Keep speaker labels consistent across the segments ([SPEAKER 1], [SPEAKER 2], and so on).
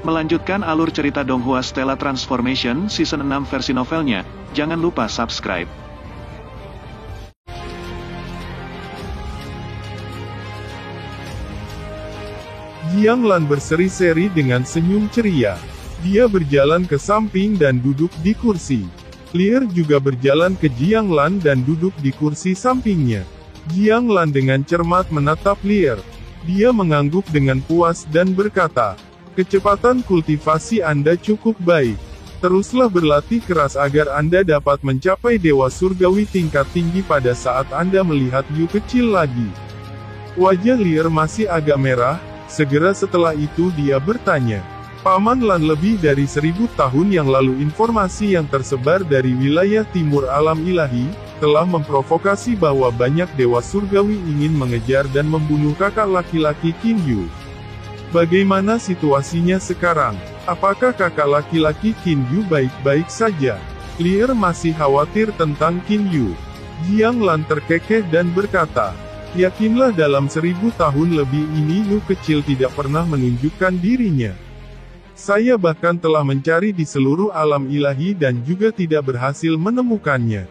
[SPEAKER 1] Melanjutkan alur cerita Donghua Stella Transformation Season 6 versi novelnya, jangan lupa subscribe.
[SPEAKER 2] Jiang Lan berseri-seri dengan senyum ceria. Dia berjalan ke samping dan duduk di kursi. Lear juga berjalan ke Jiang Lan dan duduk di kursi sampingnya. Jiang Lan dengan cermat menatap Lear. Dia mengangguk dengan puas dan berkata, "Kecepatan kultivasi Anda cukup baik. Teruslah berlatih keras agar Anda dapat mencapai Dewa Surgawi tingkat tinggi pada saat Anda melihat Yu kecil lagi." Wajah Lear masih agak merah. Segera setelah itu dia bertanya, "Paman Lan, lebih dari 1000 tahun yang lalu informasi yang tersebar dari wilayah timur alam ilahi, telah memprovokasi bahwa banyak dewa surgawi ingin mengejar dan membunuh kakak laki-laki Qin Yu. Bagaimana situasinya sekarang? Apakah kakak laki-laki Qin Yu baik-baik saja?" Lear masih khawatir tentang Qin Yu. Jiang Lan terkekeh dan berkata, "Yakinlah dalam 1000 tahun lebih ini Yu kecil tidak pernah menunjukkan dirinya. Saya bahkan telah mencari di seluruh alam ilahi dan juga tidak berhasil menemukannya.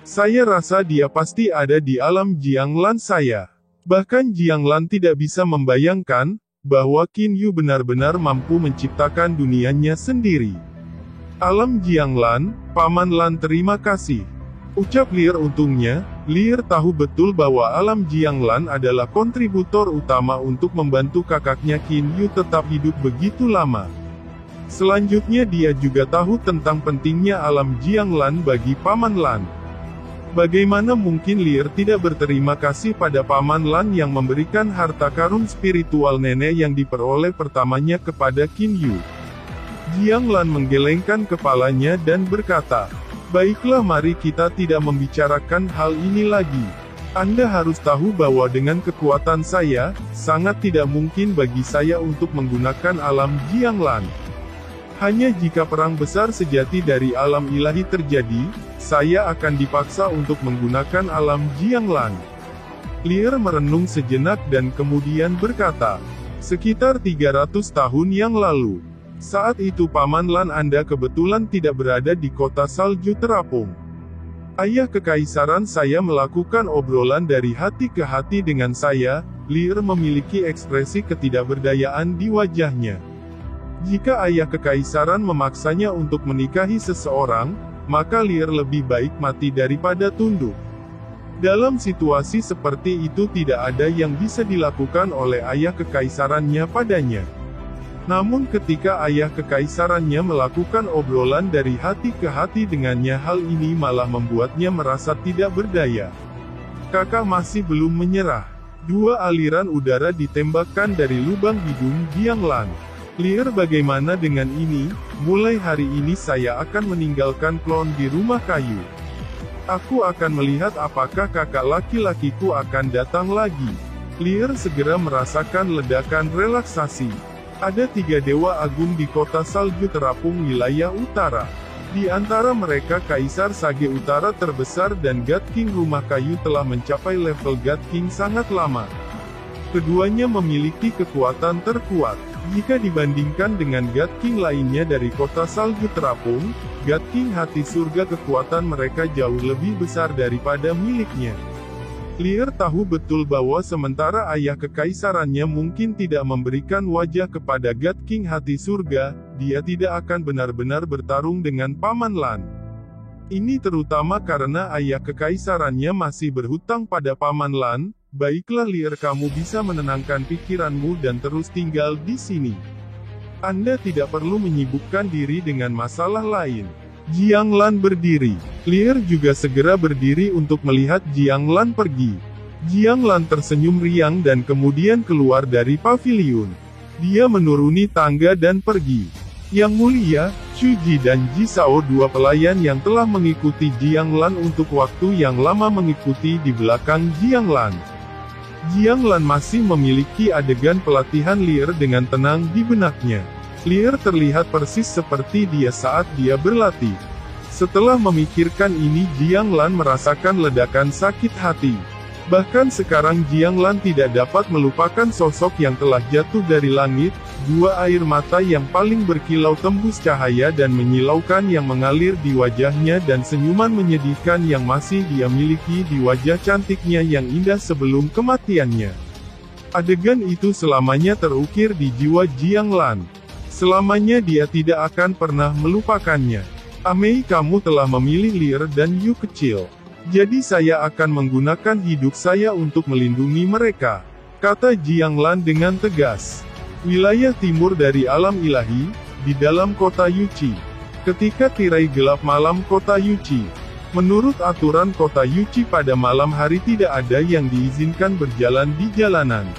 [SPEAKER 2] Saya rasa dia pasti ada di alam Jiang Lan saya. Bahkan Jiang Lan tidak bisa membayangkan bahwa Qin Yu benar-benar mampu menciptakan dunianya sendiri." "Alam Jiang Lan, Paman Lan, terima kasih," ucap Lear. Untungnya, Lear tahu betul bahwa alam Jiang Lan adalah kontributor utama untuk membantu kakaknya Qin Yu tetap hidup begitu lama. Selanjutnya dia juga tahu tentang pentingnya alam Jiang Lan bagi Paman Lan. Bagaimana mungkin Lear tidak berterima kasih pada Paman Lan yang memberikan harta karun spiritual nenek yang diperoleh pertamanya kepada Qin Yu? Jiang Lan menggelengkan kepalanya dan berkata, "Baiklah, mari kita tidak membicarakan hal ini lagi. Anda harus tahu bahwa dengan kekuatan saya, sangat tidak mungkin bagi saya untuk menggunakan alam Jiang Lan. Hanya jika perang besar sejati dari alam ilahi terjadi, saya akan dipaksa untuk menggunakan alam Jiang Lan." Lear merenung sejenak dan kemudian berkata, "Sekitar 300 tahun yang lalu. Saat itu Paman Lan Anda kebetulan tidak berada di kota salju terapung. Ayah kekaisaran saya melakukan obrolan dari hati ke hati dengan saya." Lear memiliki ekspresi ketidakberdayaan di wajahnya. Jika ayah kekaisaran memaksanya untuk menikahi seseorang, maka Lear lebih baik mati daripada tunduk. Dalam situasi seperti itu tidak ada yang bisa dilakukan oleh ayah kekaisarannya padanya. Namun ketika ayah kekaisarannya melakukan obrolan dari hati ke hati dengannya, hal ini malah membuatnya merasa tidak berdaya. Kakak masih belum menyerah. 2 aliran udara ditembakkan dari lubang hidung Jiang Lan. "Lear, bagaimana dengan ini? Mulai hari ini saya akan meninggalkan klon di rumah kayu. Aku akan melihat apakah kakak laki-lakiku akan datang lagi." Lear segera merasakan ledakan relaksasi. Ada 3 dewa agung di kota salju terapung wilayah utara. Di antara mereka Kaisar Sage Utara terbesar dan God King rumah kayu telah mencapai level God King sangat lama. Keduanya memiliki kekuatan terkuat. Jika dibandingkan dengan God King lainnya dari kota salju terapung, God King hati surga kekuatan mereka jauh lebih besar daripada miliknya. Lear tahu betul bahwa sementara ayah kekaisarannya mungkin tidak memberikan wajah kepada God King hati surga, dia tidak akan benar-benar bertarung dengan Paman Lan. Ini terutama karena ayah kekaisarannya masih berhutang pada Paman Lan. Baiklah Lear, kamu bisa menenangkan pikiranmu dan terus tinggal di sini. Anda tidak perlu menyibukkan diri dengan masalah lain." Jiang Lan berdiri. Lear juga segera berdiri untuk melihat Jiang Lan pergi. Jiang Lan tersenyum riang dan kemudian keluar dari paviliun. Dia menuruni tangga dan pergi. Yang Mulia, Chu Ji dan Ji Sao, 2 pelayan yang telah mengikuti Jiang Lan untuk waktu yang lama, mengikuti di belakang Jiang Lan. Jiang Lan masih memiliki adegan pelatihan Lear dengan tenang di benaknya. Lear terlihat persis seperti dia saat dia berlatih. Setelah memikirkan ini, Jiang Lan merasakan ledakan sakit hati. Bahkan sekarang Jiang Lan tidak dapat melupakan sosok yang telah jatuh dari langit. Dua air mata yang paling berkilau tembus cahaya dan menyilaukan yang mengalir di wajahnya dan senyuman menyedihkan yang masih dia miliki di wajah cantiknya yang indah sebelum kematiannya. Adegan itu selamanya terukir di jiwa Jiang Lan. Selamanya dia tidak akan pernah melupakannya. Amei, kamu telah memilih Leer dan Yu kecil. Jadi saya akan menggunakan hidup saya untuk melindungi mereka, kata Jiang Lan dengan tegas. Wilayah timur dari alam ilahi, di dalam kota Yuqi. Ketika tirai gelap malam kota Yuqi. Menurut aturan kota Yuqi pada malam hari tidak ada yang diizinkan berjalan di jalanan.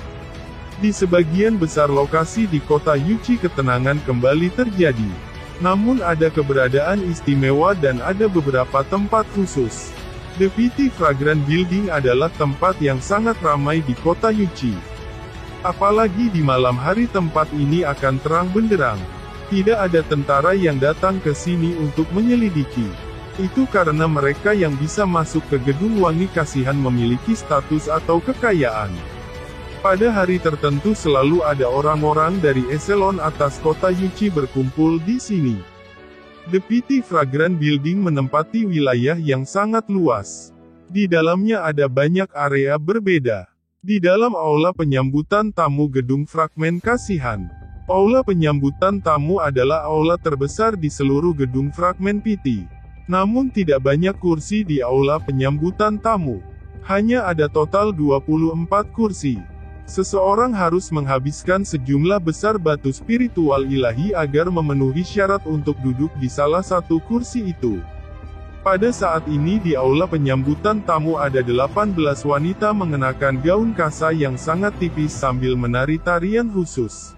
[SPEAKER 2] Di sebagian besar lokasi di kota Yuqi ketenangan kembali terjadi. Namun ada keberadaan istimewa dan ada beberapa tempat khusus. The Petty Fragrant Building adalah tempat yang sangat ramai di kota Yuqi. Apalagi di malam hari tempat ini akan terang benderang. Tidak ada tentara yang datang ke sini untuk menyelidiki. Itu karena mereka yang bisa masuk ke gedung wangi kasihan memiliki status atau kekayaan. Pada hari tertentu selalu ada orang-orang dari eselon atas kota Yuqi berkumpul di sini. The Petty Fragrant Building menempati wilayah yang sangat luas. Di dalamnya ada banyak area berbeda. Di dalam aula penyambutan tamu gedung fragmen kasihan. Aula penyambutan tamu adalah aula terbesar di seluruh gedung fragmen PT. Namun tidak banyak kursi di aula penyambutan tamu. Hanya ada total 24 kursi. Seseorang harus menghabiskan sejumlah besar batu spiritual ilahi agar memenuhi syarat untuk duduk di salah satu kursi itu. Pada saat ini di aula penyambutan tamu ada 18 wanita mengenakan gaun kasa yang sangat tipis sambil menari tarian khusus.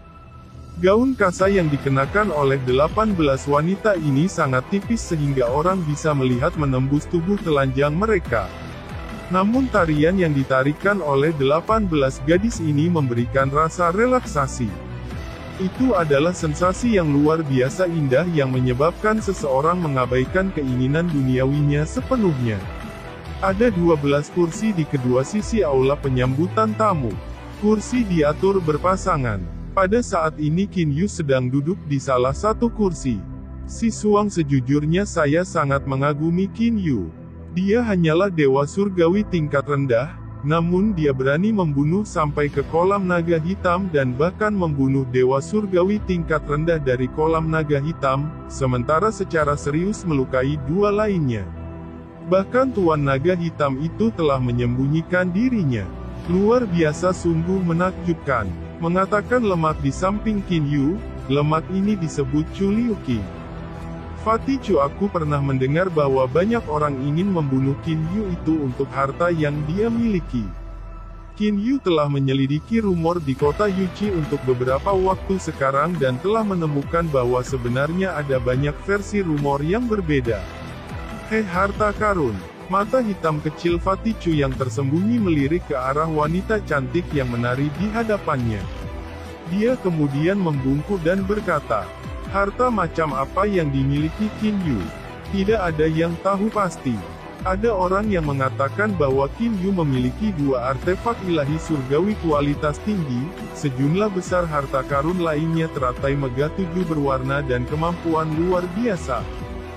[SPEAKER 2] Gaun kasa yang dikenakan oleh 18 wanita ini sangat tipis sehingga orang bisa melihat menembus tubuh telanjang mereka. Namun tarian yang ditarikan oleh 18 gadis ini memberikan rasa relaksasi. Itu adalah sensasi yang luar biasa indah yang menyebabkan seseorang mengabaikan keinginan duniawinya sepenuhnya. Ada 12 kursi di kedua sisi aula penyambutan tamu. Kursi diatur berpasangan. Pada saat ini Qin Yu sedang duduk di salah satu kursi. Si Suang, sejujurnya saya sangat mengagumi Qin Yu. Dia hanyalah dewa surgawi tingkat rendah. Namun dia berani membunuh sampai ke kolam naga hitam dan bahkan membunuh dewa surgawi tingkat rendah dari kolam naga hitam, sementara secara serius melukai dua lainnya. Bahkan Tuan Naga Hitam itu telah menyembunyikan dirinya. Luar biasa, sungguh menakjubkan. Mengatakan lemak di samping Qin Yu, lemak ini disebut Chu Liu Qing. Fatih Chu, aku pernah mendengar bahwa banyak orang ingin membunuh Qin Yu itu untuk harta yang dia miliki. Qin Yu telah menyelidiki rumor di kota Yuqi untuk beberapa waktu sekarang dan telah menemukan bahwa sebenarnya ada banyak versi rumor yang berbeda. Harta karun. Mata hitam kecil Fatih Chu yang tersembunyi melirik ke arah wanita cantik yang menari di hadapannya. Dia kemudian membungkuk dan berkata, harta macam apa yang dimiliki Qin Yu? Tidak ada yang tahu pasti. Ada orang yang mengatakan bahwa Qin Yu memiliki dua artefak ilahi surgawi kualitas tinggi, sejumlah besar harta karun lainnya teratai megah 7 berwarna dan kemampuan luar biasa.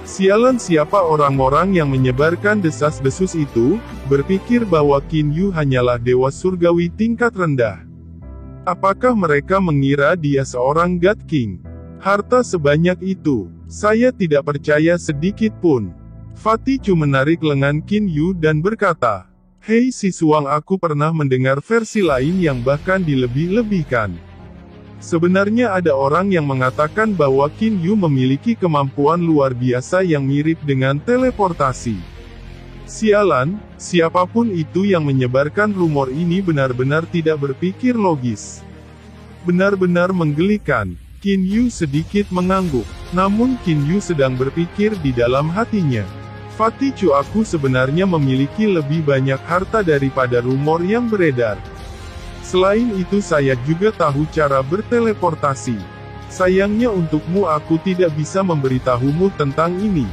[SPEAKER 2] Sialan, siapa orang-orang yang menyebarkan desas-desus itu, berpikir bahwa Qin Yu hanyalah dewa surgawi tingkat rendah. Apakah mereka mengira dia seorang God King? Harta sebanyak itu, saya tidak percaya sedikit pun. Fatih Chu menarik lengan Qin Yu dan berkata, hei si Suang, aku pernah mendengar versi lain yang bahkan dilebih-lebihkan. Sebenarnya ada orang yang mengatakan bahwa Qin Yu memiliki kemampuan luar biasa yang mirip dengan teleportasi. Sialan, siapapun itu yang menyebarkan rumor ini benar-benar tidak berpikir logis. Benar-benar menggelikan. Qin Yu sedikit mengangguk. Namun Qin Yu sedang berpikir di dalam hatinya. Fatih Chu, aku sebenarnya memiliki lebih banyak harta daripada rumor yang beredar. Selain itu saya juga tahu cara berteleportasi. Sayangnya untukmu aku tidak bisa memberitahumu tentang ini.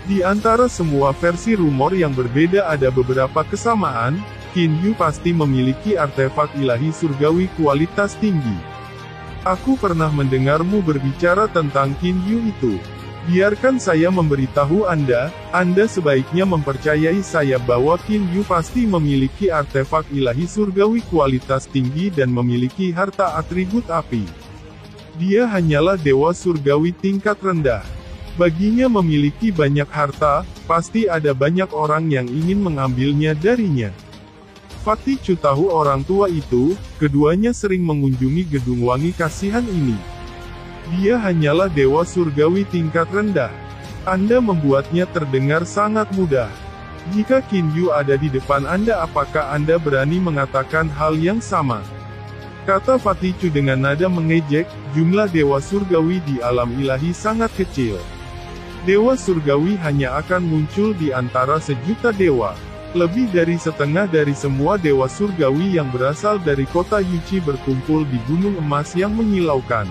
[SPEAKER 2] Di antara semua versi rumor yang berbeda ada beberapa kesamaan. Qin Yu pasti memiliki artefak ilahi surgawi kualitas tinggi. Aku pernah mendengarmu berbicara tentang Qin Yu itu. Biarkan saya memberitahu Anda sebaiknya mempercayai saya bahwa Qin Yu pasti memiliki artefak ilahi surgawi kualitas tinggi dan memiliki harta atribut api. Dia hanyalah dewa surgawi tingkat rendah. Baginya memiliki banyak harta, pasti ada banyak orang yang ingin mengambilnya darinya. Fatih Chu tahu orang tua itu, keduanya sering mengunjungi gedung wangi kasihan ini. Dia hanyalah dewa surgawi tingkat rendah. Anda membuatnya terdengar sangat mudah. Jika Qin Yu ada di depan Anda, apakah Anda berani mengatakan hal yang sama? Kata Fatih Chu dengan nada mengejek, jumlah dewa surgawi di alam ilahi sangat kecil. Dewa surgawi hanya akan muncul di antara sejuta dewa. Lebih dari setengah dari semua dewa surgawi yang berasal dari kota Yuchi berkumpul di Gunung Emas yang menyilaukan.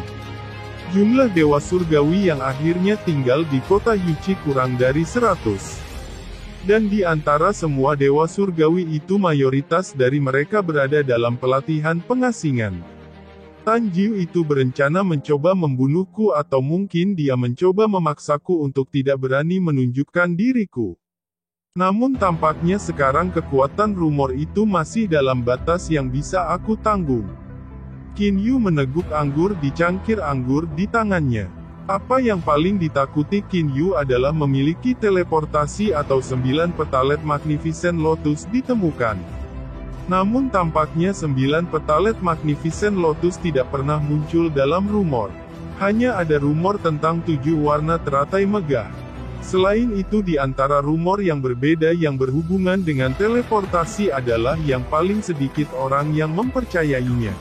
[SPEAKER 2] Jumlah dewa surgawi yang akhirnya tinggal di kota Yuchi kurang dari 100. Dan di antara semua dewa surgawi itu mayoritas dari mereka berada dalam pelatihan pengasingan. Tan Jiu itu berencana mencoba membunuhku atau mungkin dia mencoba memaksaku untuk tidak berani menunjukkan diriku. Namun tampaknya sekarang kekuatan rumor itu masih dalam batas yang bisa aku tanggung. Qin Yu meneguk anggur di cangkir anggur di tangannya. Apa yang paling ditakuti Qin Yu adalah memiliki teleportasi atau 9 petalet Magnificent Lotus ditemukan. Namun tampaknya 9 petalet Magnificent Lotus tidak pernah muncul dalam rumor. Hanya ada rumor tentang 7 warna teratai megah. Selain itu di antara rumor yang berbeda yang berhubungan dengan teleportasi adalah yang paling sedikit orang yang mempercayainya.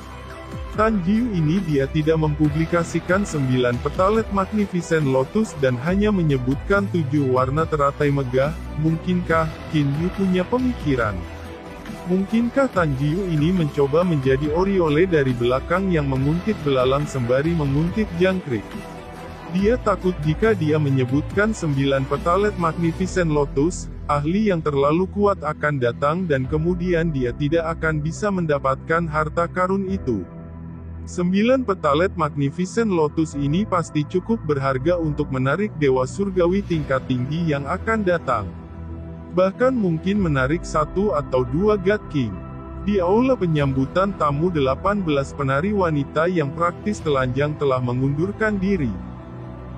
[SPEAKER 2] Tan Jiu ini dia tidak mempublikasikan 9 petalet Magnificent Lotus dan hanya menyebutkan 7 warna teratai megah. Mungkinkah Qin Yu punya pemikiran? Mungkinkah Tan Jiu ini mencoba menjadi Oriole dari belakang yang menguntit belalang sembari menguntit jangkrik? Dia takut jika dia menyebutkan 9 petalet Magnificent Lotus, ahli yang terlalu kuat akan datang dan kemudian dia tidak akan bisa mendapatkan harta karun itu. 9 petalet Magnificent Lotus ini pasti cukup berharga untuk menarik dewa surgawi tingkat tinggi yang akan datang. Bahkan mungkin menarik 1 atau 2 God King. Di aula penyambutan tamu 18 penari wanita yang praktis telanjang telah mengundurkan diri.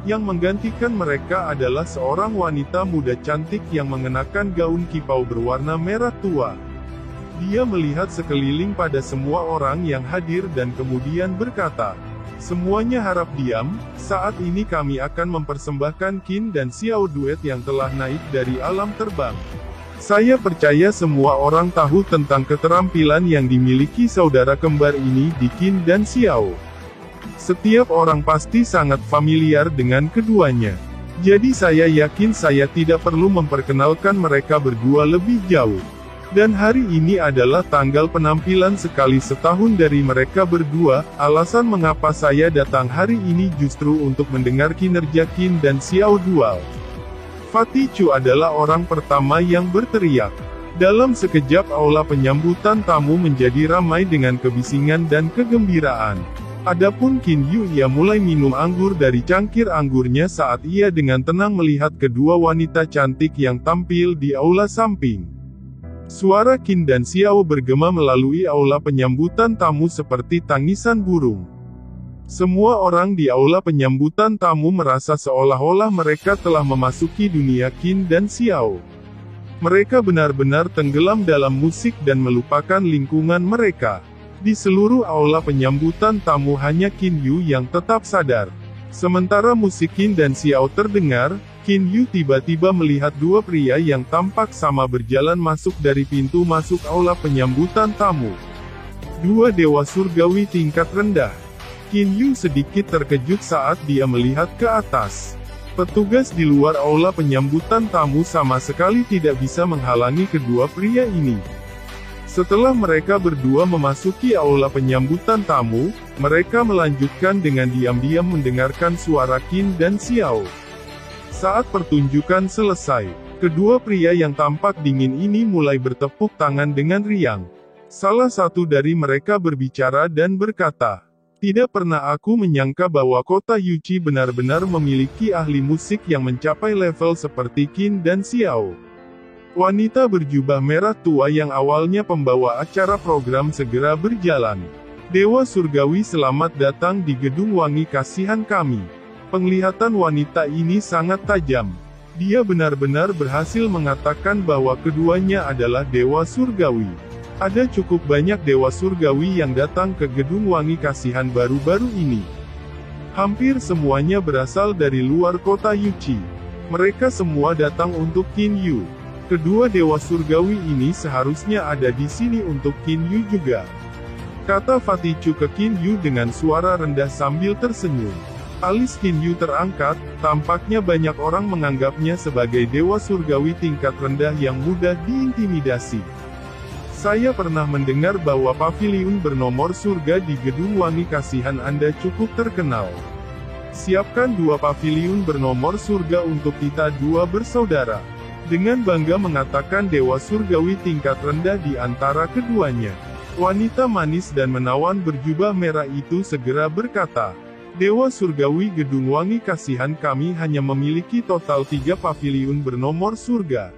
[SPEAKER 2] Yang menggantikan mereka adalah seorang wanita muda cantik yang mengenakan gaun kipau berwarna merah tua. Dia melihat sekeliling pada semua orang yang hadir dan kemudian berkata, "Semuanya harap diam, saat ini kami akan mempersembahkan Qin dan Xiao duet yang telah naik dari alam terbang. Saya percaya semua orang tahu tentang keterampilan yang dimiliki saudara kembar ini di Qin dan Xiao. Setiap orang pasti sangat familiar dengan keduanya. Jadi saya yakin saya tidak perlu memperkenalkan mereka berdua lebih jauh. Dan hari ini adalah tanggal penampilan sekali setahun dari mereka berdua. Alasan mengapa saya datang hari ini justru untuk mendengar kinerja Qin dan Xiao dual." Fatih Chu adalah orang pertama yang berteriak. Dalam sekejap aula penyambutan tamu menjadi ramai dengan kebisingan dan kegembiraan. Adapun Qin Yu ia mulai minum anggur dari cangkir anggurnya saat ia dengan tenang melihat kedua wanita cantik yang tampil di aula samping. Suara Qin dan Xiao bergema melalui aula penyambutan tamu seperti tangisan burung. Semua orang di aula penyambutan tamu merasa seolah-olah mereka telah memasuki dunia Qin dan Xiao. Mereka benar-benar tenggelam dalam musik dan melupakan lingkungan mereka. Di seluruh aula penyambutan tamu hanya Qin Yu yang tetap sadar. Sementara musik Qin dan Xiao terdengar, Qin Yu tiba-tiba melihat dua pria yang tampak sama berjalan masuk dari pintu masuk aula penyambutan tamu. Dua dewa surgawi tingkat rendah. Qin Yu sedikit terkejut saat dia melihat ke atas. Petugas di luar aula penyambutan tamu sama sekali tidak bisa menghalangi kedua pria ini. Setelah mereka berdua memasuki aula penyambutan tamu, mereka melanjutkan dengan diam-diam mendengarkan suara Qin dan Xiao. Saat pertunjukan selesai, kedua pria yang tampak dingin ini mulai bertepuk tangan dengan riang. Salah satu dari mereka berbicara dan berkata, Tidak pernah aku menyangka bahwa kota Yuchi benar-benar memiliki ahli musik yang mencapai level seperti Qin dan Xiao. Wanita berjubah merah tua yang awalnya pembawa acara program segera berjalan. Dewa surgawi, selamat datang di gedung wangi kasihan kami. Penglihatan wanita ini sangat tajam. Dia benar-benar berhasil mengatakan bahwa keduanya adalah dewa surgawi. Ada cukup banyak dewa surgawi yang datang ke gedung wangi kasihan baru-baru ini. Hampir semuanya berasal dari luar kota Yuchi. Mereka semua datang untuk Qin Yu. Kedua dewa surgawi ini seharusnya ada di sini untuk Qin Yu juga. Kata Fatichu ke Qin Yu dengan suara rendah sambil tersenyum. Alis Qin Yu terangkat, tampaknya banyak orang menganggapnya sebagai dewa surgawi tingkat rendah yang mudah diintimidasi. Saya pernah mendengar bahwa paviliun bernomor surga di gedung wangi kasihan Anda cukup terkenal. Siapkan 2 paviliun bernomor surga untuk kita 2 bersaudara. Dengan bangga mengatakan dewa surgawi tingkat rendah di antara keduanya. Wanita manis dan menawan berjubah merah itu segera berkata, Dewa surgawi gedung wangi kasihan kami hanya memiliki total 3 paviliun bernomor surga.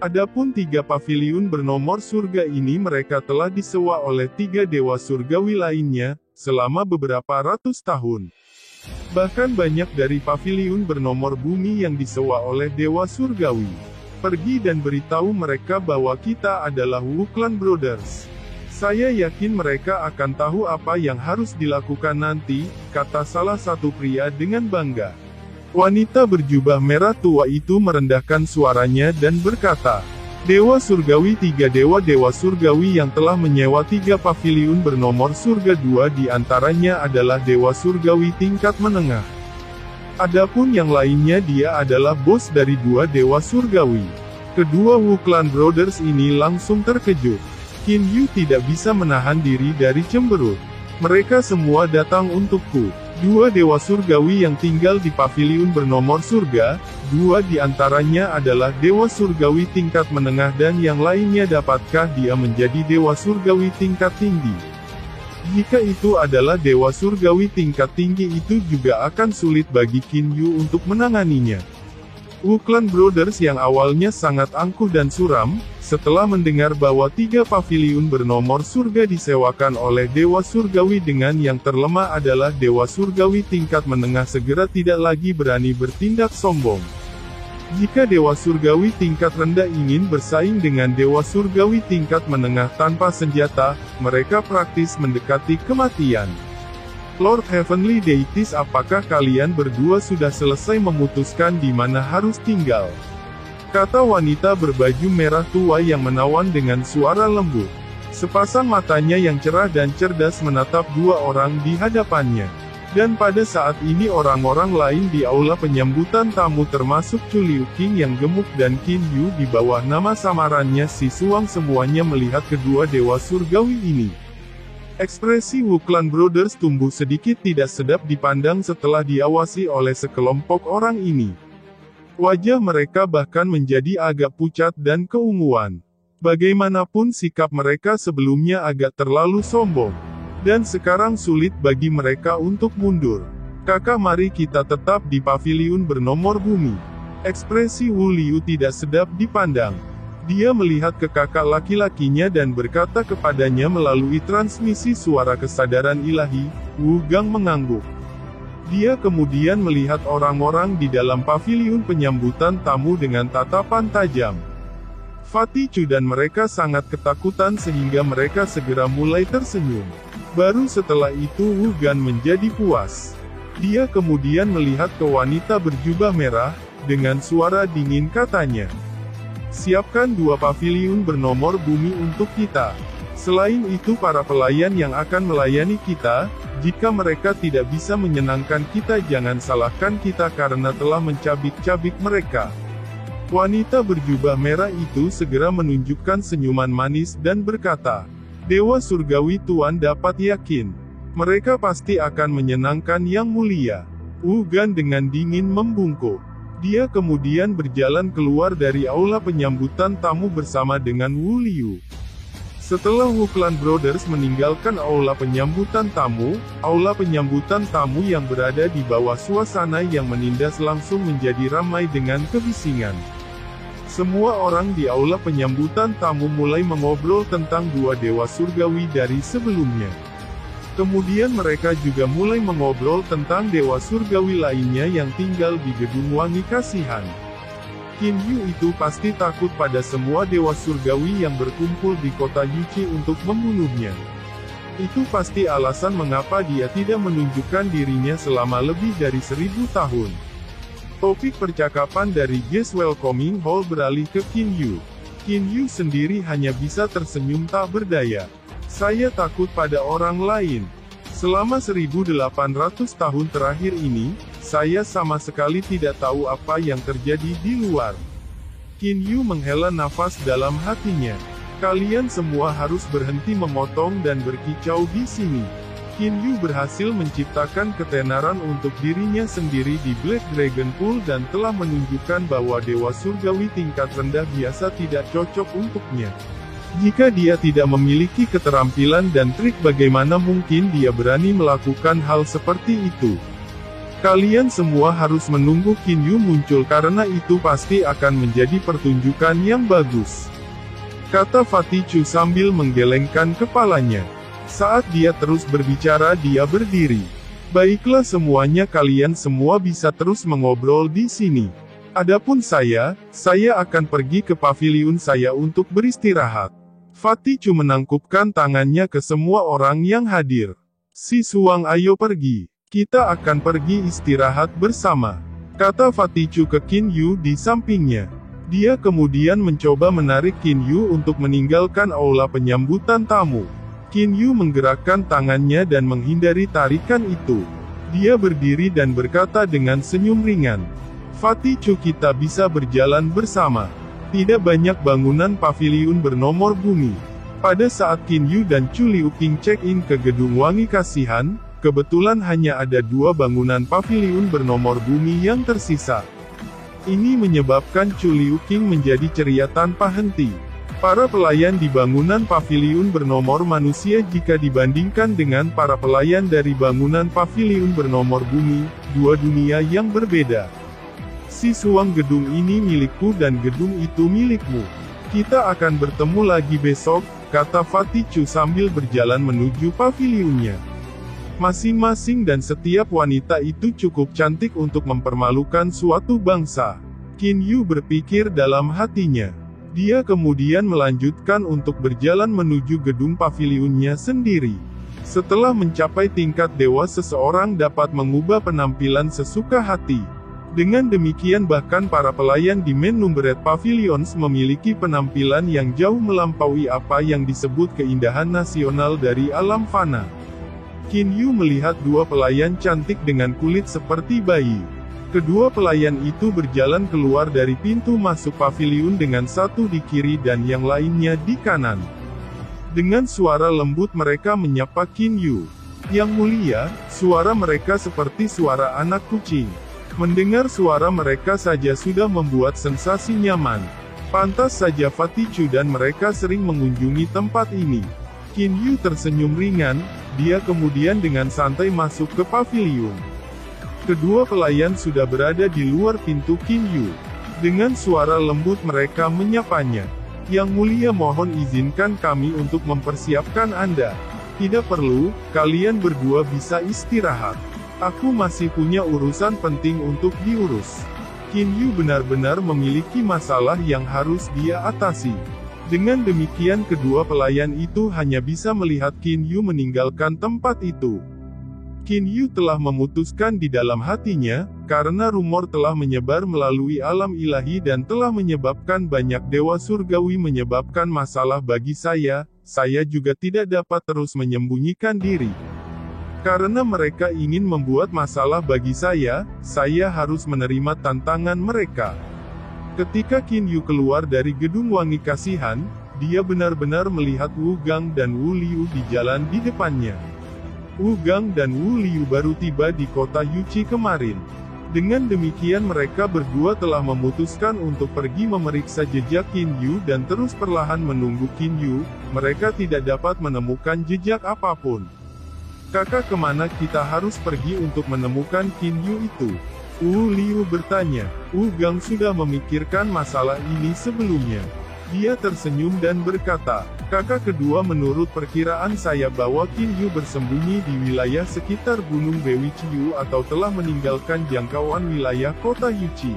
[SPEAKER 2] Adapun 3 paviliun bernomor surga ini mereka telah disewa oleh 3 dewa surgawi lainnya, selama beberapa ratus tahun. Bahkan banyak dari paviliun bernomor bumi yang disewa oleh dewa surgawi. Pergi dan beritahu mereka bahwa kita adalah Wu Clan Brothers. Saya yakin mereka akan tahu apa yang harus dilakukan nanti, kata salah satu pria dengan bangga. Wanita berjubah merah tua itu merendahkan suaranya dan berkata, Dewa surgawi 3 dewa-dewa surgawi yang telah menyewa 3 paviliun bernomor surga 2 di antaranya adalah dewa surgawi tingkat menengah. Adapun yang lainnya dia adalah bos dari 2 dewa surgawi. Kedua Wu Clan Brothers ini langsung terkejut. Qin Yu tidak bisa menahan diri dari cemberut. Mereka semua datang untukku. 2 dewa surgawi yang tinggal di paviliun bernomor surga, 2 di antaranya adalah dewa surgawi tingkat menengah dan yang lainnya dapatkah dia menjadi dewa surgawi tingkat tinggi? Jika itu adalah dewa surgawi tingkat tinggi itu juga akan sulit bagi Qin Yu untuk menanganinya. Wu Clan Brothers yang awalnya sangat angkuh dan suram, setelah mendengar bahwa 3 paviliun bernomor surga disewakan oleh dewa surgawi dengan yang terlemah adalah dewa surgawi tingkat menengah segera tidak lagi berani bertindak sombong. Jika dewa surgawi tingkat rendah ingin bersaing dengan dewa surgawi tingkat menengah tanpa senjata, mereka praktis mendekati kematian. Lord Heavenly Deities, apakah kalian berdua sudah selesai memutuskan di mana harus tinggal? Kata wanita berbaju merah tua yang menawan dengan suara lembut. Sepasang matanya yang cerah dan cerdas menatap 2 orang di hadapannya. Dan pada saat ini orang-orang lain di aula penyambutan tamu termasuk Chu Liu Qing yang gemuk dan Qin Yu di bawah nama samarannya Si Suang semuanya melihat kedua dewa surgawi ini. Ekspresi Wu Clan Brothers tumbuh sedikit tidak sedap dipandang setelah diawasi oleh sekelompok orang ini. Wajah mereka bahkan menjadi agak pucat dan keunguan. Bagaimanapun sikap mereka sebelumnya agak terlalu sombong. Dan sekarang sulit bagi mereka untuk mundur. Kakak, mari kita tetap di paviliun bernomor bumi. Ekspresi Wu Liu tidak sedap dipandang. Dia melihat ke kakak laki-lakinya dan berkata kepadanya melalui transmisi suara kesadaran ilahi, Wu Gang mengangguk. Dia kemudian melihat orang-orang di dalam paviliun penyambutan tamu dengan tatapan tajam. Fatichu dan mereka sangat ketakutan sehingga mereka segera mulai tersenyum. Baru setelah itu Wu Gan menjadi puas. Dia kemudian melihat ke wanita berjubah merah, dengan suara dingin katanya. Siapkan 2 paviliun bernomor bumi untuk kita. Selain itu para pelayan yang akan melayani kita, jika mereka tidak bisa menyenangkan kita jangan salahkan kita karena telah mencabik-cabik mereka. Wanita berjubah merah itu segera menunjukkan senyuman manis dan berkata, Dewa surgawi Tuan dapat yakin. Mereka pasti akan menyenangkan yang mulia. Wu Gan dengan dingin membungkuk. Dia kemudian berjalan keluar dari aula penyambutan tamu bersama dengan Wu Liu. Setelah Wuklan Brothers meninggalkan aula penyambutan tamu yang berada di bawah suasana yang menindas langsung menjadi ramai dengan kebisingan. Semua orang di aula penyambutan tamu mulai mengobrol tentang dua dewa surgawi dari sebelumnya. Kemudian mereka juga mulai mengobrol tentang dewa surgawi lainnya yang tinggal di Gedung Wangi Kasihan. Qin Yu itu pasti takut pada semua dewa surgawi yang berkumpul di kota Yuqi untuk membunuhnya. Itu pasti alasan mengapa dia tidak menunjukkan dirinya selama lebih dari 1000 tahun. Topik percakapan dari guest welcoming hall beralih ke Qin Yu. Qin Yu sendiri hanya bisa tersenyum tak berdaya. Saya takut pada orang lain. Selama 1800 tahun terakhir ini, saya sama sekali tidak tahu apa yang terjadi di luar. Qin Yu menghela nafas dalam hatinya. Kalian semua harus berhenti memotong dan berkicau di sini. Qin Yu berhasil menciptakan ketenaran untuk dirinya sendiri di Black Dragon Pool dan telah menunjukkan bahwa dewa surgawi tingkat rendah biasa tidak cocok untuknya. Jika dia tidak memiliki keterampilan dan trik, bagaimana mungkin dia berani melakukan hal seperti itu? Kalian semua harus menunggu Qin Yu muncul karena itu pasti akan menjadi pertunjukan yang bagus. Kata Fatih Chu sambil menggelengkan kepalanya. Saat dia terus berbicara, dia berdiri. Baiklah semuanya, kalian semua bisa terus mengobrol di sini. Adapun saya akan pergi ke paviliun saya untuk beristirahat. Fatih Chu menangkupkan tangannya ke semua orang yang hadir. Si Suang, ayo pergi. Kita akan pergi istirahat bersama. Kata Fatih Chu ke Qin Yu di sampingnya. Dia kemudian mencoba menarik Qin Yu untuk meninggalkan aula penyambutan tamu. Qin Yu menggerakkan tangannya dan menghindari tarikan itu. Dia berdiri dan berkata dengan senyum ringan. Fatih Chu, kita bisa berjalan bersama. Tidak banyak bangunan paviliun bernomor bumi. Pada saat Qin Yu dan Chu Liuqing check-in ke Gedung Wangi Kasihan, kebetulan hanya ada 2 bangunan paviliun bernomor bumi yang tersisa. Ini menyebabkan Chu Liuqing menjadi ceria tanpa henti. Para pelayan di bangunan paviliun bernomor manusia jika dibandingkan dengan para pelayan dari bangunan paviliun bernomor bumi, 2 dunia yang berbeda. Si Suang, gedung ini milikku dan gedung itu milikmu. Kita akan bertemu lagi besok, kata Fatih Chu sambil berjalan menuju pavilionnya. Masing-masing dan setiap wanita itu cukup cantik untuk mempermalukan suatu bangsa. Qin Yu berpikir dalam hatinya. Dia kemudian melanjutkan untuk berjalan menuju gedung pavilionnya sendiri. Setelah mencapai tingkat dewa, seseorang dapat mengubah penampilan sesuka hati. Dengan demikian bahkan para pelayan di Men Numberet Pavilions memiliki penampilan yang jauh melampaui apa yang disebut keindahan nasional dari alam fana. Qin Yu melihat 2 pelayan cantik dengan kulit seperti bayi. Kedua pelayan itu berjalan keluar dari pintu masuk paviliun dengan satu di kiri dan yang lainnya di kanan. Dengan suara lembut mereka menyapa Qin Yu. Yang mulia, suara mereka seperti suara anak kucing. Mendengar suara mereka saja sudah membuat sensasi nyaman. Pantas saja Fatih Chu dan mereka sering mengunjungi tempat ini. Qin Yu tersenyum ringan, dia kemudian dengan santai masuk ke paviliun. Kedua pelayan sudah berada di luar pintu Qin Yu. Dengan suara lembut mereka menyapanya. Yang mulia, mohon izinkan kami untuk mempersiapkan Anda. Tidak perlu, kalian berdua bisa istirahat. Aku masih punya urusan penting untuk diurus. Qin Yu benar-benar memiliki masalah yang harus dia atasi. Dengan demikian kedua pelayan itu hanya bisa melihat Qin Yu meninggalkan tempat itu. Qin Yu telah memutuskan di dalam hatinya, karena rumor telah menyebar melalui alam ilahi dan telah menyebabkan banyak dewa surgawi menyebabkan masalah bagi saya juga tidak dapat terus menyembunyikan diri. Karena mereka ingin membuat masalah bagi saya harus menerima tantangan mereka. Ketika Qin Yu keluar dari Gedung Wangi Kasihan, dia benar-benar melihat Wu Gang dan Wu Liu di jalan di depannya. Wu Gang dan Wu Liu baru tiba di kota Yuqi kemarin. Dengan demikian mereka berdua telah memutuskan untuk pergi memeriksa jejak Qin Yu dan terus perlahan menunggu Qin Yu. Mereka tidak dapat menemukan jejak apapun. Kakak, kemana kita harus pergi untuk menemukan Qin Yu itu? Wu Liu bertanya. Wu Gang sudah memikirkan masalah ini sebelumnya. Dia tersenyum dan berkata, kakak kedua, menurut perkiraan saya bahwa Qin Yu bersembunyi di wilayah sekitar Gunung Bewichiyu atau telah meninggalkan jangkauan wilayah kota Yuchi.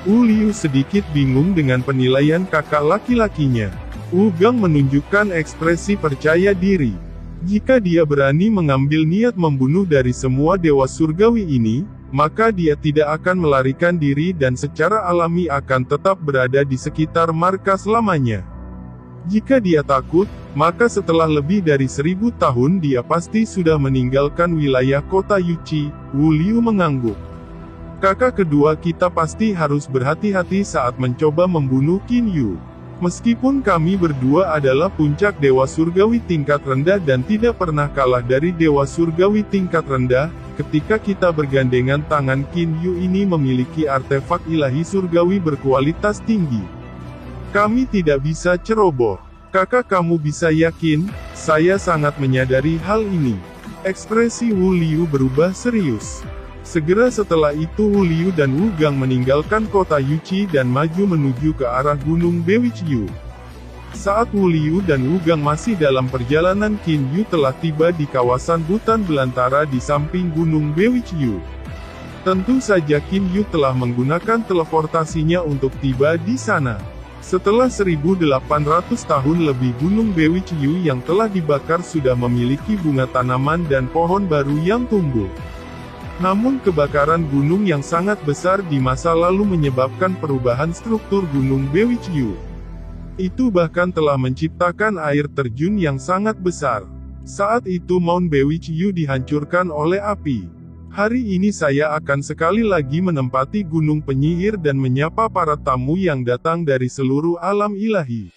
[SPEAKER 2] Wu Liu sedikit bingung dengan penilaian kakak laki-lakinya. Wu Gang menunjukkan ekspresi percaya diri. Jika dia berani mengambil niat membunuh dari semua dewa surgawi ini, maka dia tidak akan melarikan diri dan secara alami akan tetap berada di sekitar markas lamanya. Jika dia takut, maka setelah lebih dari 1000 tahun dia pasti sudah meninggalkan wilayah kota Yuchi. Wu Liu mengangguk. Kakak kedua, kita pasti harus berhati-hati saat mencoba membunuh Qin Yu. Meskipun kami berdua adalah puncak dewa surgawi tingkat rendah dan tidak pernah kalah dari dewa surgawi tingkat rendah, ketika kita bergandengan tangan, Qin Yu ini memiliki artefak ilahi surgawi berkualitas tinggi. Kami tidak bisa ceroboh. Kakak, kamu bisa yakin, saya sangat menyadari hal ini. Ekspresi Wu Liu berubah serius. Segera setelah itu Wu Liu dan Wu Gang meninggalkan kota Yuchi dan maju menuju ke arah Gunung Bewichiyu. Saat Wu Liu dan Wu Gang masih dalam perjalanan, Qin Yu telah tiba di kawasan hutan belantara di samping Gunung Bewichiyu. Tentu saja Qin Yu telah menggunakan teleportasinya untuk tiba di sana. Setelah 1800 tahun lebih, Gunung Bewichiyu yang telah dibakar sudah memiliki bunga tanaman dan pohon baru yang tumbuh. Namun kebakaran gunung yang sangat besar di masa lalu menyebabkan perubahan struktur Gunung Bewichiyu. Itu bahkan telah menciptakan air terjun yang sangat besar. Saat itu Mount Bewichiyu dihancurkan oleh api. Hari ini saya akan sekali lagi menempati gunung penyihir dan menyapa para tamu yang datang dari seluruh alam ilahi.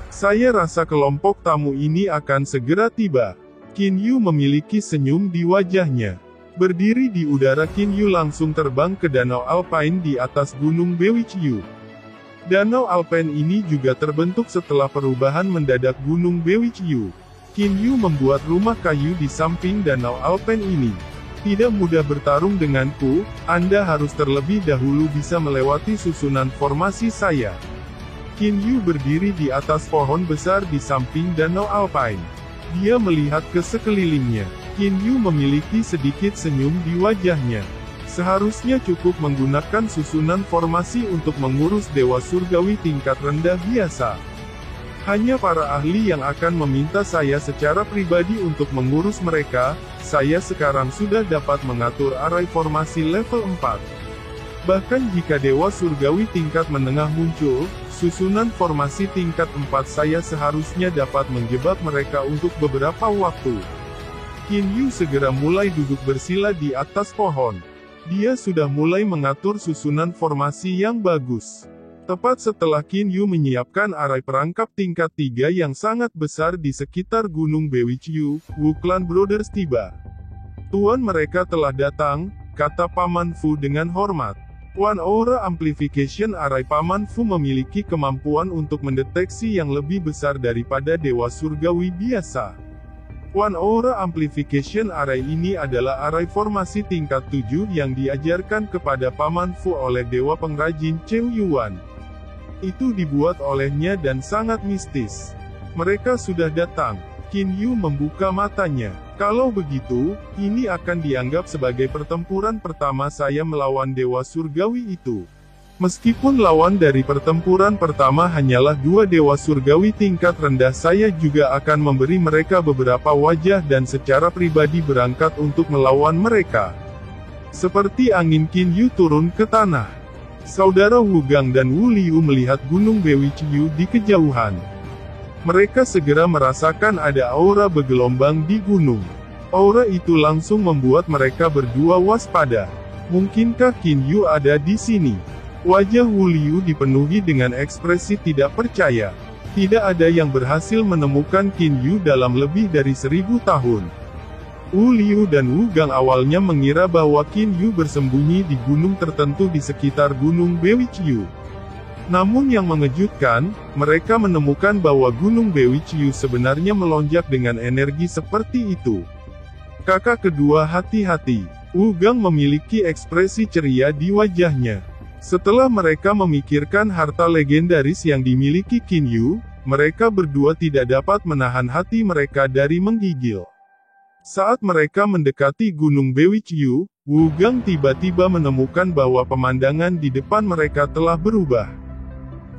[SPEAKER 2] Saya rasa kelompok tamu ini akan segera tiba. Qin Yu memiliki senyum di wajahnya. Berdiri di udara, Qin Yu langsung terbang ke Danau Alpine di atas Gunung Bewichiyu. Danau Alpine ini juga terbentuk setelah perubahan mendadak Gunung Bewichiyu. Qin Yu membuat rumah kayu di samping Danau Alpine ini. Tidak mudah bertarung denganku, Anda harus terlebih dahulu bisa melewati susunan formasi saya. Qin Yu berdiri di atas pohon besar di samping Danau Alpine. Dia melihat ke sekelilingnya. Qin Yu memiliki sedikit senyum di wajahnya. Seharusnya cukup menggunakan susunan formasi untuk mengurus dewa surgawi tingkat rendah biasa. Hanya para ahli yang akan meminta saya secara pribadi untuk mengurus mereka. Saya sekarang sudah dapat mengatur arai formasi level 4. Bahkan jika dewa surgawi tingkat menengah muncul, susunan formasi tingkat 4 saya seharusnya dapat menjebak mereka untuk beberapa waktu. Qin Yu segera mulai duduk bersila di atas pohon. Dia sudah mulai mengatur susunan formasi yang bagus. Tepat setelah Qin Yu menyiapkan arai perangkap tingkat 3 yang sangat besar di sekitar Gunung Bewichiyu, Wu Clan Brothers tiba. Tuan, mereka telah datang, kata Paman Fu dengan hormat. One Aura Amplification Arai Paman Fu memiliki kemampuan untuk mendeteksi yang lebih besar daripada dewa surgawi biasa. One Aura Amplification Array ini adalah arai formasi tingkat 7 yang diajarkan kepada Paman Fu oleh dewa pengrajin Cheu Yuan. Itu dibuat olehnya dan sangat mistis. Mereka sudah datang. Qin Yu membuka matanya. Kalau begitu, ini akan dianggap sebagai pertempuran pertama saya melawan dewa surgawi itu. Meskipun lawan dari pertempuran pertama hanyalah 2 dewa surgawi tingkat rendah, saya juga akan memberi mereka beberapa wajah dan secara pribadi berangkat untuk melawan mereka. Seperti angin, Qin Yu turun ke tanah. Saudara Wu Gang dan Wu Liu melihat Gunung Bewichiyu di kejauhan. Mereka segera merasakan ada aura bergelombang di gunung. Aura itu langsung membuat mereka berdua waspada. Mungkinkah Qin Yu ada di sini? Wajah Wu Liu dipenuhi dengan ekspresi tidak percaya. Tidak ada yang berhasil menemukan Qin Yu dalam lebih dari 1000 tahun. Wu Liu dan Wu Gang awalnya mengira bahwa Qin Yu bersembunyi di gunung tertentu di sekitar Gunung Bewichyu. Namun yang mengejutkan, mereka menemukan bahwa Gunung Bewichyu sebenarnya melonjak dengan energi seperti itu. Kakak kedua hati-hati. Wu Gang memiliki ekspresi ceria di wajahnya. Setelah mereka memikirkan harta legendaris yang dimiliki Qin Yu, mereka berdua tidak dapat menahan hati mereka dari menggigil. Saat mereka mendekati Gunung Bewichyu, Wu Gang tiba-tiba menemukan bahwa pemandangan di depan mereka telah berubah.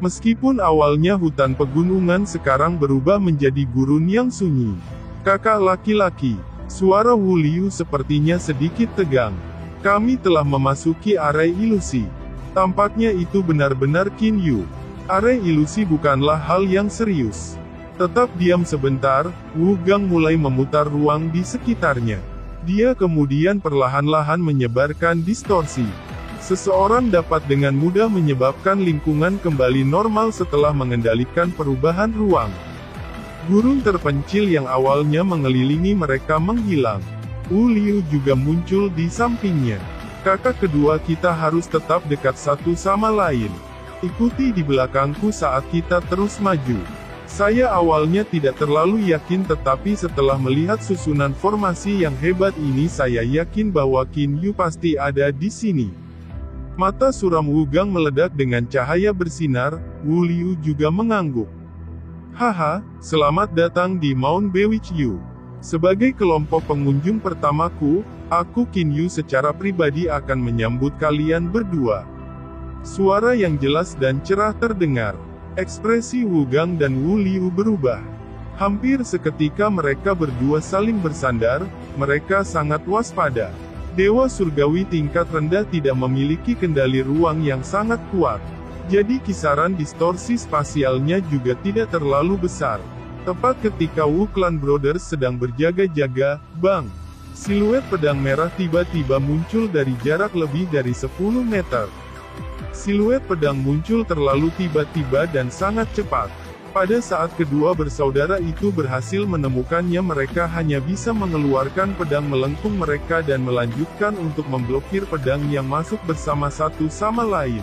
[SPEAKER 2] Meskipun awalnya hutan pegunungan sekarang berubah menjadi gurun yang sunyi. Kakak laki-laki, suara Wu Liu sepertinya sedikit tegang. Kami telah memasuki area ilusi. Tampaknya itu benar-benar Qin Yu. Area ilusi bukanlah hal yang serius. Tetap diam sebentar, Wu Gang mulai memutar ruang di sekitarnya. Dia kemudian perlahan-lahan menyebarkan distorsi. Seseorang dapat dengan mudah menyebabkan lingkungan kembali normal setelah mengendalikan perubahan ruang. Gurun terpencil yang awalnya mengelilingi mereka menghilang. Wu Liu juga muncul di sampingnya. Kakak kedua kita harus tetap dekat satu sama lain. Ikuti di belakangku saat kita terus maju. Saya awalnya tidak terlalu yakin tetapi setelah melihat susunan formasi yang hebat ini saya yakin bahwa Qin Yu pasti ada di sini. Mata suram Wu Gang meledak dengan cahaya bersinar, Wu Liu juga mengangguk. Haha, selamat datang di Mount Bewichyu. Sebagai kelompok pengunjung pertamaku, aku Qin Yu secara pribadi akan menyambut kalian berdua. Suara yang jelas dan cerah terdengar. Ekspresi Wu Gang dan Wu Liu berubah. Hampir seketika mereka berdua saling bersandar, mereka sangat waspada. Dewa surgawi tingkat rendah tidak memiliki kendali ruang yang sangat kuat. Jadi kisaran distorsi spasialnya juga tidak terlalu besar. Tepat ketika Wu Clan Brothers sedang berjaga-jaga, bang! Siluet pedang merah tiba-tiba muncul dari jarak lebih dari 10 meter. Siluet pedang muncul terlalu tiba-tiba dan sangat cepat. Pada saat kedua bersaudara itu berhasil menemukannya mereka hanya bisa mengeluarkan pedang melengkung mereka dan melanjutkan untuk memblokir pedang yang masuk bersama satu sama lain.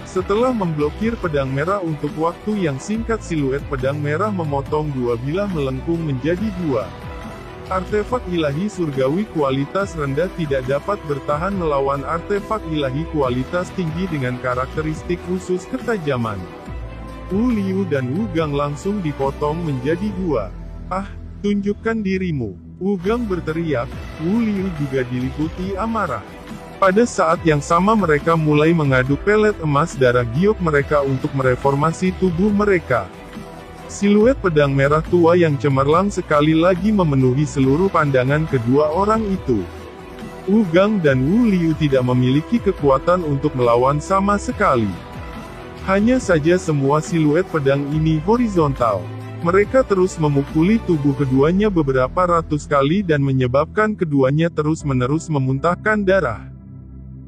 [SPEAKER 2] Setelah memblokir pedang merah untuk waktu yang singkat siluet pedang merah memotong dua bilah melengkung menjadi dua. Artefak ilahi surgawi kualitas rendah tidak dapat bertahan melawan artefak ilahi kualitas tinggi dengan karakteristik khusus ketajaman. Wu Liu dan Wu Gang langsung dipotong menjadi dua. Ah, tunjukkan dirimu! Wu Gang berteriak, Wu Liu juga diliputi amarah. Pada saat yang sama mereka mulai mengadu pelet emas darah giok mereka untuk mereformasi tubuh mereka. Siluet pedang merah tua yang cemerlang sekali lagi memenuhi seluruh pandangan kedua orang itu. Wu Gang dan Wu Liu tidak memiliki kekuatan untuk melawan sama sekali. Hanya saja semua siluet pedang ini horizontal. Mereka terus memukuli tubuh keduanya beberapa ratus kali dan menyebabkan keduanya terus-menerus memuntahkan darah.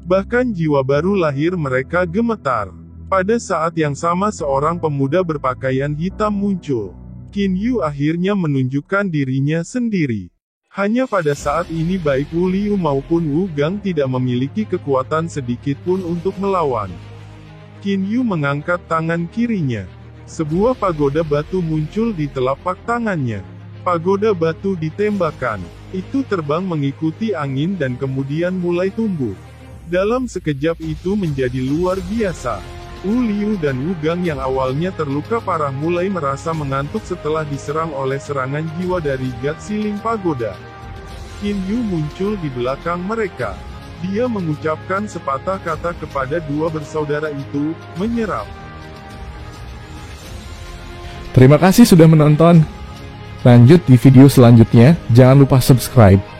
[SPEAKER 2] Bahkan jiwa baru lahir mereka gemetar. Pada saat yang sama seorang pemuda berpakaian hitam muncul. Qin Yu akhirnya menunjukkan dirinya sendiri. Hanya pada saat ini baik Wu Liu maupun Wu Gang tidak memiliki kekuatan sedikit pun untuk melawan. Qin Yu mengangkat tangan kirinya. Sebuah pagoda batu muncul di telapak tangannya. Pagoda batu ditembakkan. Itu terbang mengikuti angin dan kemudian mulai tumbuh. Dalam sekejap itu menjadi luar biasa. Wu Liu dan Wu Gang yang awalnya terluka parah mulai merasa mengantuk setelah diserang oleh serangan jiwa dari God Ceiling Pagoda. Qin Yu muncul di belakang mereka. Dia mengucapkan sepatah kata kepada dua bersaudara itu, menyerap.
[SPEAKER 3] Terima kasih sudah menonton. Lanjut di video selanjutnya, jangan lupa subscribe.